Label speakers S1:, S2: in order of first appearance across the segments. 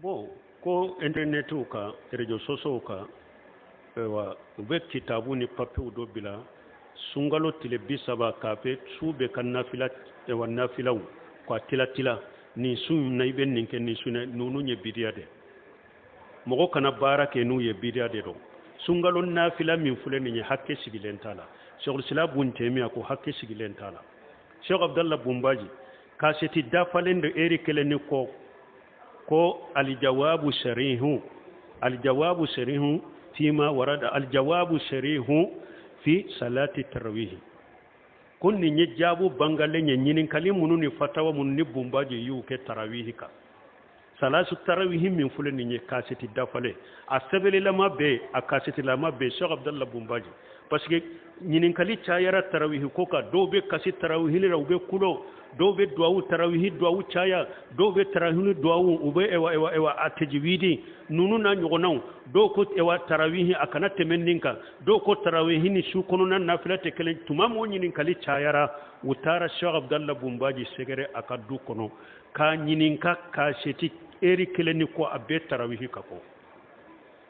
S1: Bon, ko internet ka radio soso ka wa ube kitabu ni papier do bila sungalo tile bisaba kape sube kan nafila wa nafilaw kwa tila ni sun na iben ninke ni suna nunu nye bidia de mogo kana bara ke nu ye bidia de do sungalo nafila min fule ni hakke sigilen tala Cheikh Islam bunte mi ko hakke sigilen tala Cheikh Abdallah Bumbaji kaseti dafalen de eri kele ni ko aljawabu sarihu fima warada aljawabu sarihu fi salati tarawih kun ni jabu bangale nyinin kalimunu ni fatawa mun ni Bumbaji yu ke tarawih ka salatu tarawih min fule ni kaseti dafale asabele lama be akaseti lama be Cheikh Abdallah Bumbaji parce que nyinin kali chayara tarawih ko ka dobe kasi tarawih ni rawbe kulo dobe duawu tarawih duawu chaya dobe tarawih duawu ube ewa atejwidi nunu na nyogonaw do ko ewa tarawih akana temenninka do ko tarawih ni shukono na nafilate kele tumamo nyinin kali chayara utara Cheikh Abdallah Bumbaji segere akadu kono ka nyininka ka sheti eri kele ni ko abe tarawih ka ko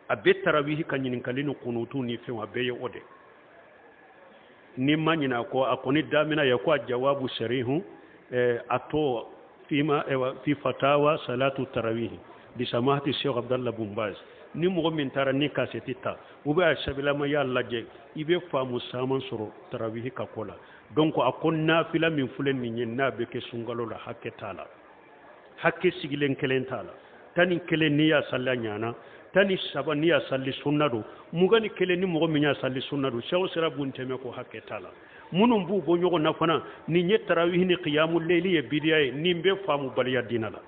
S1: abe tarawih ka nyinin kali no kunutu ni fe wa beye ode ni manyina ko akoni damina ya kwa jawabu sharihu ato fima fi fatawa salatu tarawih bi samahati Cheikh Abdallah Bumbaz ni mo min tara ni kasetita uba shabila ma ya laje ibe famu saman soro tarawih ka kola donc akon nafila min fulen ni nyenna be ke sungalo la haketala hakke sigilen kelen tala tani kelen ni ya sallanyana tani sabani ya salli sunnadu mugani kele ni mogo minya salli sunnadu shaw sira bunteme ko haketala munum bu bo nyogo nafana ni nyetarawih ni qiyamul layli ya bidiya ni mbe famu baliya dinala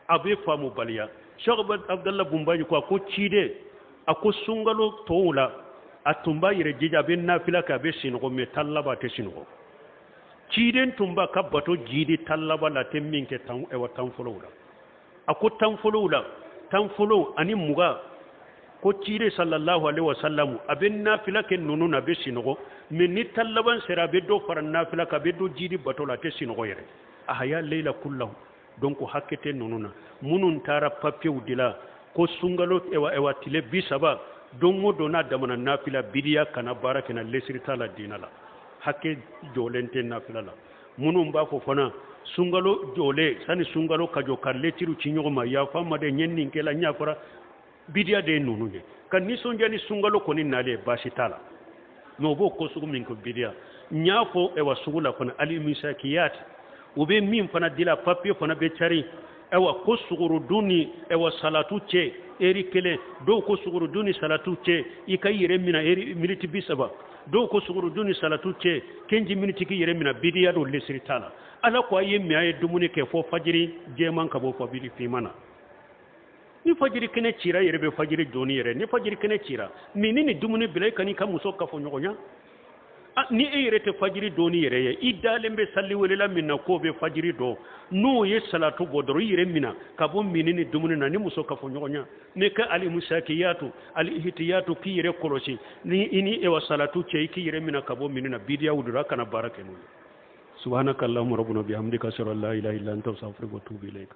S1: abe famu baliya Cheikh Abdallah Bumbaji ko cide ako sungalo towula atumba yire jija ben nafila ka be sinogo me tallaba te sinogo ciden tumba kabato jidi tallaba la temminke tan e watan folowla ako tan folowla tanfolo ani muga ko tire sallallahu alaihi wasallam abin nafila ken nunu na be sinogo men ni tallaban sera be do faran nafila ka be do jidi batola te sinogo yere ahaya leila kullahu donc hakkete nununa munun tara papier udila ko sungalo ewa tile bisaba dongo dona damana nafila bidiya kana baraka na lesirita la dinala hakke jolente nafila la munun ba fo fana sungalo jole sani sungalo kajo karle tiru cinyogo ma ya fama de nyenni kela nyafara bidia de nunune kan ni sonjani sungalo koni nale basitala no bo ko sugu min ko bidia nyafo e wasugula kono ali misakiyat ube min fana dila papier fana be chari ewa ko suguru duni ewa salatu che eri kele do ko suguru duni salatu che ikayire mina eri militi bisaba do ko suguru duni salatu che kenji miniti ki yire mina bidia do lesritala ala ko yemme ay dumuni ke fo fajiri jeman ka bo fo bidi fi mana ni fajiri kene cira yere be fajiri joni yere ni fajiri kene cira minini dumuni bilay kani kam muso ka fo nyogonya ni yere te fajiri doni yere ye idalembe salli welela minna ko be fajiri do no ye salatu bodoro yere mina ka bo minini dumuni na ni muso ka fo nyogonya ne ka ali musakiyatu ali ihtiyatu ki yere korosi ni ini e wa salatu che ki yere mina ka bo minina bidiya wudura kana barakenu سبحانك اللهم ربنا بحمدك اشهد ان لا اله الا انت استغفرك واتوب اليك